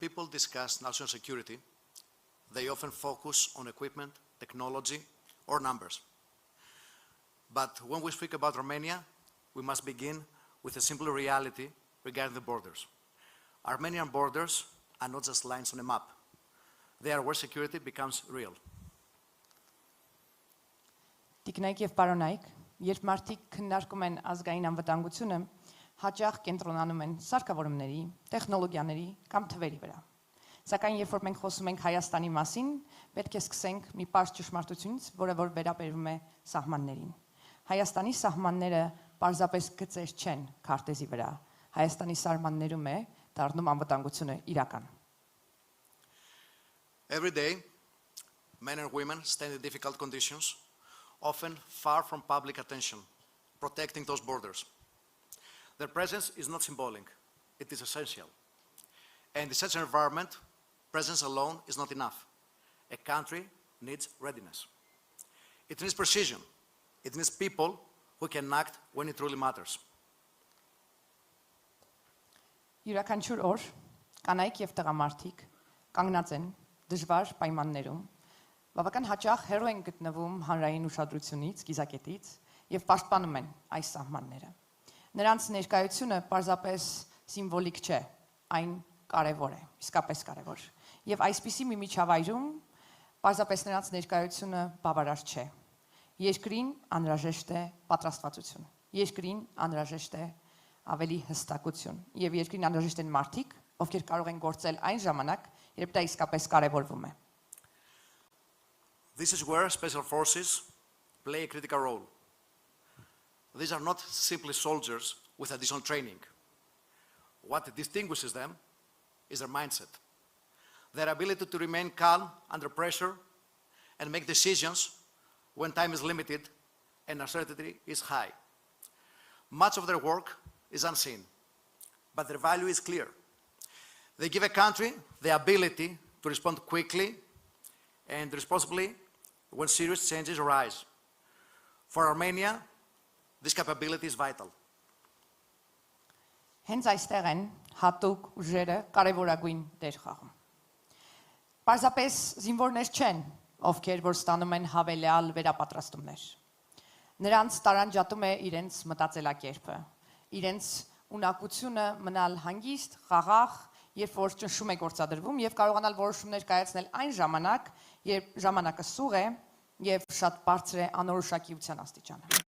people discuss national security, they often focus on equipment, technology, or numbers. But when we speak about Romania, we must begin with a simple reality regarding the borders. Armenian borders are not just lines on a map. They are where security becomes real. Տիկնայք եւ պարոնայք, երբ մարդիկ քննարկում են ազգային անվտանգությունը, հաճախ կենտրոնանում են սարքավորումների, տեխնոլոգիաների կամ թվերի վրա։ Սակայն երբ որ մենք խոսում ենք Հայաստանի մասին, պետք է սկսենք մի պարզ ճշմարտությունից, որը որ վերաբերում է սահմաններին։ Հայաստանի սահմանները պարզապես գծեր չեն քարտեզի վրա։ Հայաստանի սահմաններում է դառնում անվտանգությունը իրական։ Every day, men and women stand in difficult conditions, often far from public attention, protecting those borders. Their presence is not symbolic, it is essential. And in such an environment, presence alone is not enough. A country needs readiness. It needs precision. It needs people who can act when it truly matters. Յուրաքանչյուր օր կանայք եւ տղամարդիկ կանգնած են դժվար պայմաններում, բավական հաճախ հեռու են գտնվում հանրային ուշադրությունից, կիզակետից եւ պաշտպանում են այս սահմանները։ Նրանց ներկայությունը պարզապես սիմվոլիկ չէ, այն կարևոր է, իսկապես կարևոր։ Եվ այսպիսի մի միջավայրում պարզապես նրանց ներկայությունը բավարար չէ։ Երկրին անհրաժեշտ է պատրաստվածություն։ Երկրին անհրաժեշտ է ավելի հստակություն եւ երկրին անհրաժեշտ են մարդիկ, ովքեր կարող են գործել այն ժամանակ, երբ դա իսկապես կարևորվում է։ This is where special forces play a critical role. These are not simply soldiers with additional training. What distinguishes them is their mindset, their ability to remain calm under pressure and make decisions when time is limited and uncertainty is high. Much of their work is unseen, but their value is clear. They give a country the ability to respond quickly and responsibly when serious changes arise. For Armenia, this capability is vital. Հենց այստեղ են հատուկ ուժերը կարևորագույն դեր խաղում։ Պարզապես զինվորներ չեն, ովքեր որ ստանում են հավելյալ վերապատրաստումներ։ Նրանց տարանջատում է իրենց մտածելակերպը, իրենց ունակությունը մնալ հանգիստ, խաղաղ, երբ որ ճնշում է գործադրվում եւ կարողանալ որոշումներ կայացնել այն ժամանակ, երբ ժամանակը սուղ է եւ շատ բարձր է անորոշակիության աստիճանը։